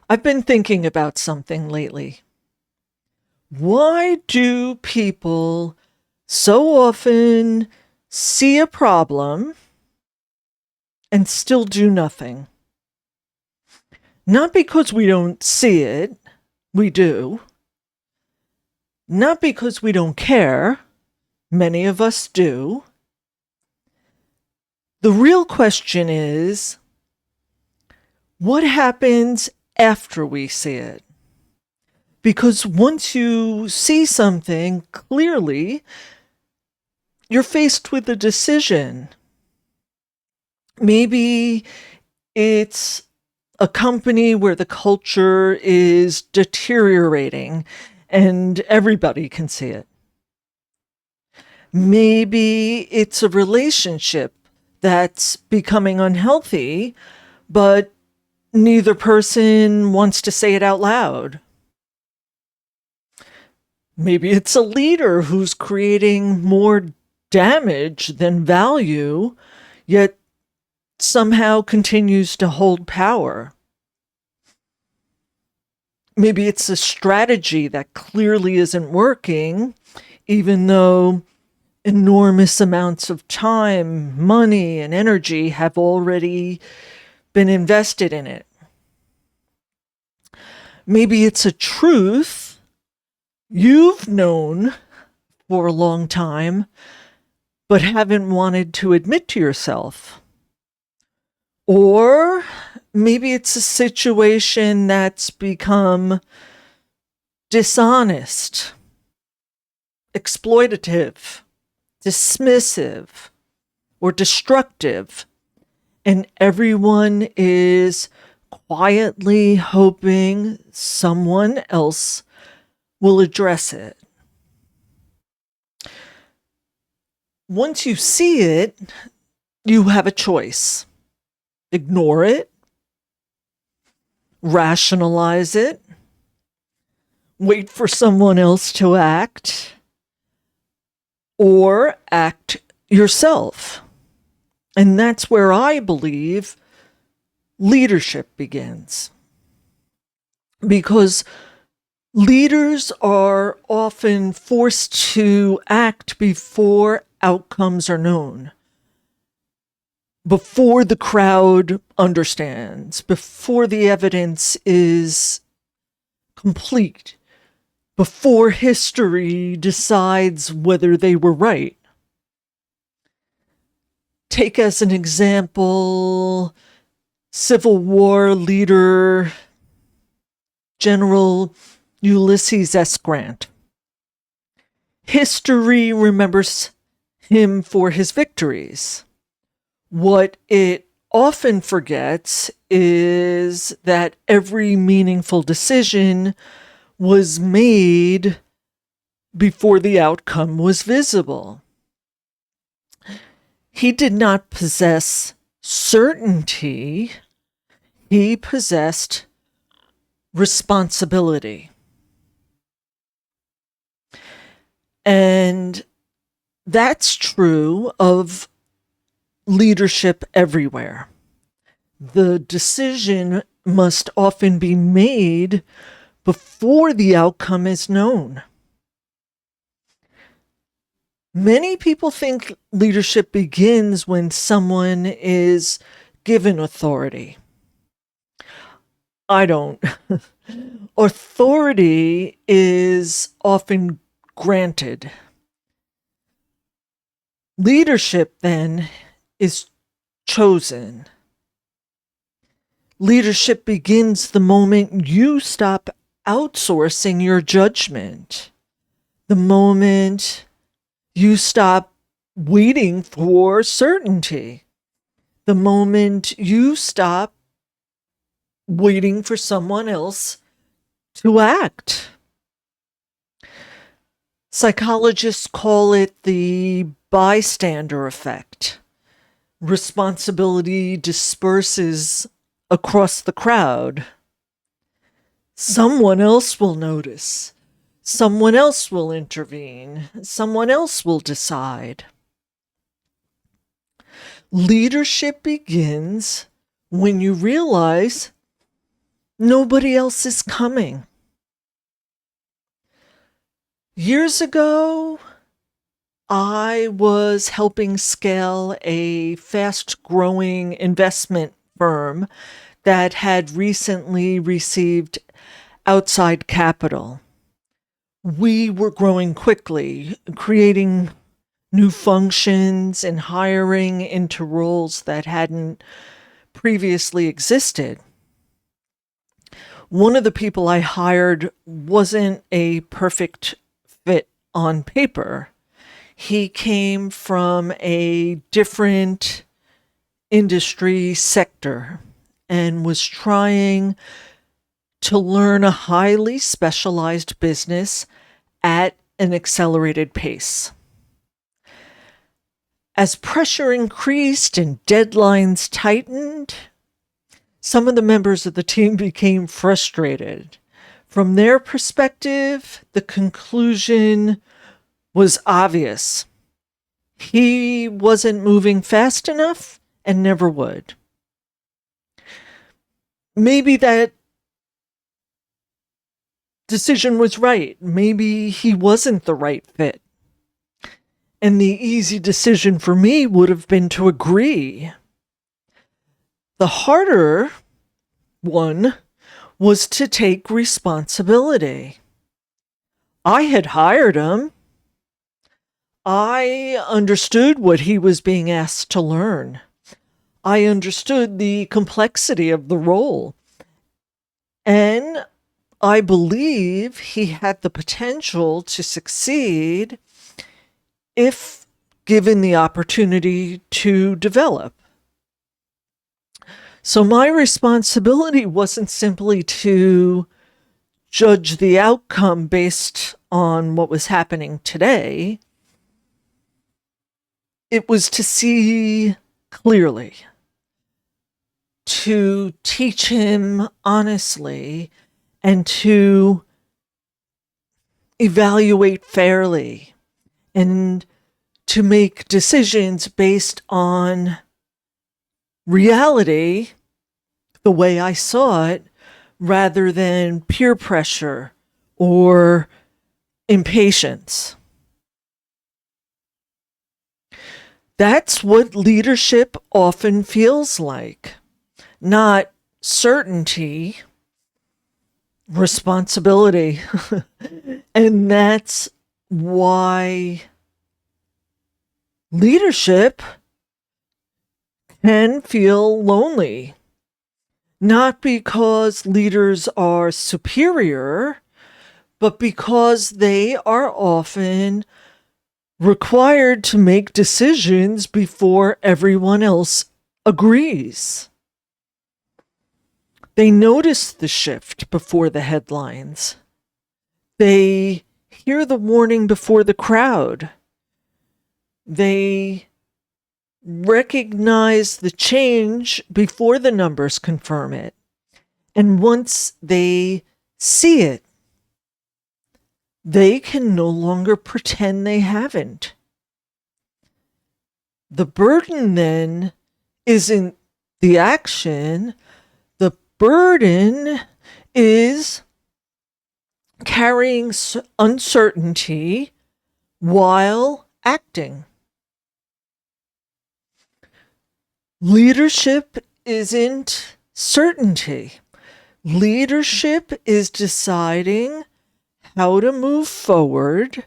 I've been thinking about something lately. Why do people so often see a problem and still do nothing? Not because we don't see it, we do. Not because we don't care, many of us do. The real question is, what happens after we see it? Because once you see something clearly, you're faced with a decision. Maybe it's a company where the culture is deteriorating and everybody can see it. Maybe it's a relationship that's becoming unhealthy, but neither person wants to say it out loud. Maybe it's a leader who's creating more damage than value, yet somehow continues to hold power. Maybe it's a strategy that clearly isn't working, even though enormous amounts of time, money, and energy have already been invested in it. Maybe it's a truth you've known for a long time, but haven't wanted to admit to yourself. Or maybe it's a situation that's become dishonest, exploitative, dismissive, or destructive, and everyone is quietly hoping someone else will address it. Once you see it, you have a choice. Ignore it, rationalize it, wait for someone else to act, or act yourself. And that's where I believe leadership begins. Because leaders are often forced to act before outcomes are known, before the crowd understands, before the evidence is complete, before history decides whether they were right. Take as an example Civil War leader General Ulysses S. Grant. History remembers him for his victories. What it often forgets is that every meaningful decision was made before the outcome was visible. He did not possess certainty, he possessed responsibility. And that's true of leadership everywhere. The decision must often be made before the outcome is known. Many people think leadership begins when someone is given authority. I don't. Authority is often granted. Leadership, then, is chosen. Leadership begins the moment you stop outsourcing your judgment, the moment you stop waiting for certainty, the moment you stop waiting for someone else to act. Psychologists call it the bystander effect. Responsibility disperses across the crowd. Someone else will notice. Someone else will intervene. Someone else will decide. Leadership begins when you realize Nobody else is coming. Years ago, I was helping scale a fast-growing investment firm that had recently received outside capital. We were growing quickly, creating new functions and hiring into roles that hadn't previously existed. One of the people I hired wasn't a perfect fit on paper. He came from a different industry sector and was trying to learn a highly specialized business at an accelerated pace. As pressure increased and deadlines tightened, some of the members of the team became frustrated. From their perspective, the conclusion was obvious. He wasn't moving fast enough and never would. Maybe that decision was right. Maybe he wasn't the right fit. And the easy decision for me would have been to agree. The harder one was to take responsibility. I had hired him. I understood what he was being asked to learn. I understood the complexity of the role. And I believe he had the potential to succeed if given the opportunity to develop. So my responsibility wasn't simply to judge the outcome based on what was happening today. It was to see clearly, to teach him honestly, and to evaluate fairly, and to make decisions based on reality, the way I saw it, rather than peer pressure or impatience. That's what leadership often feels like. Not certainty, responsibility. And that's why leadership can feel lonely. Not because leaders are superior, but because they are often required to make decisions before everyone else agrees. They notice the shift before the headlines. They hear the warning before the crowd. They recognize the change before the numbers confirm it. And once they see it, they can no longer pretend they haven't. The burden then isn't the action. The burden is carrying uncertainty while acting. Leadership isn't certainty. Leadership is deciding how to move forward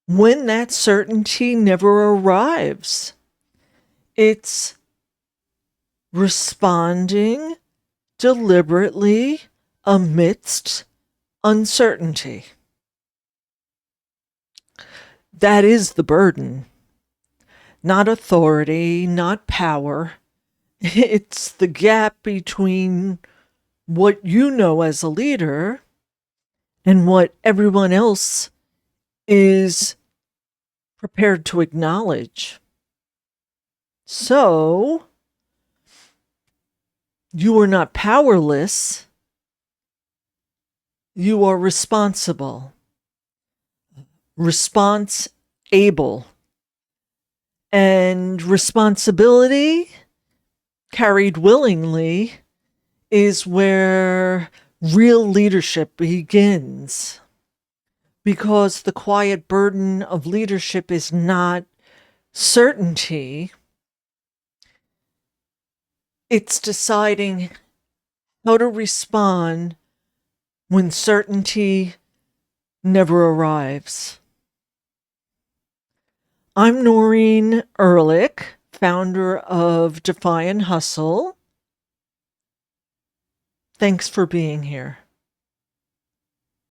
when that certainty never arrives. It's responding deliberately amidst uncertainty. That is the burden. Not authority, not power. It's the gap between what you know as a leader and what everyone else is prepared to acknowledge. So, you are not powerless. You are responsible. Response-able. And responsibility, carried willingly, is where real leadership begins. Because the quiet burden of leadership is not certainty, it's deciding how to respond when certainty never arrives. I'm Noreen Ehrlich, founder of Defy and Hustle. Thanks for being here.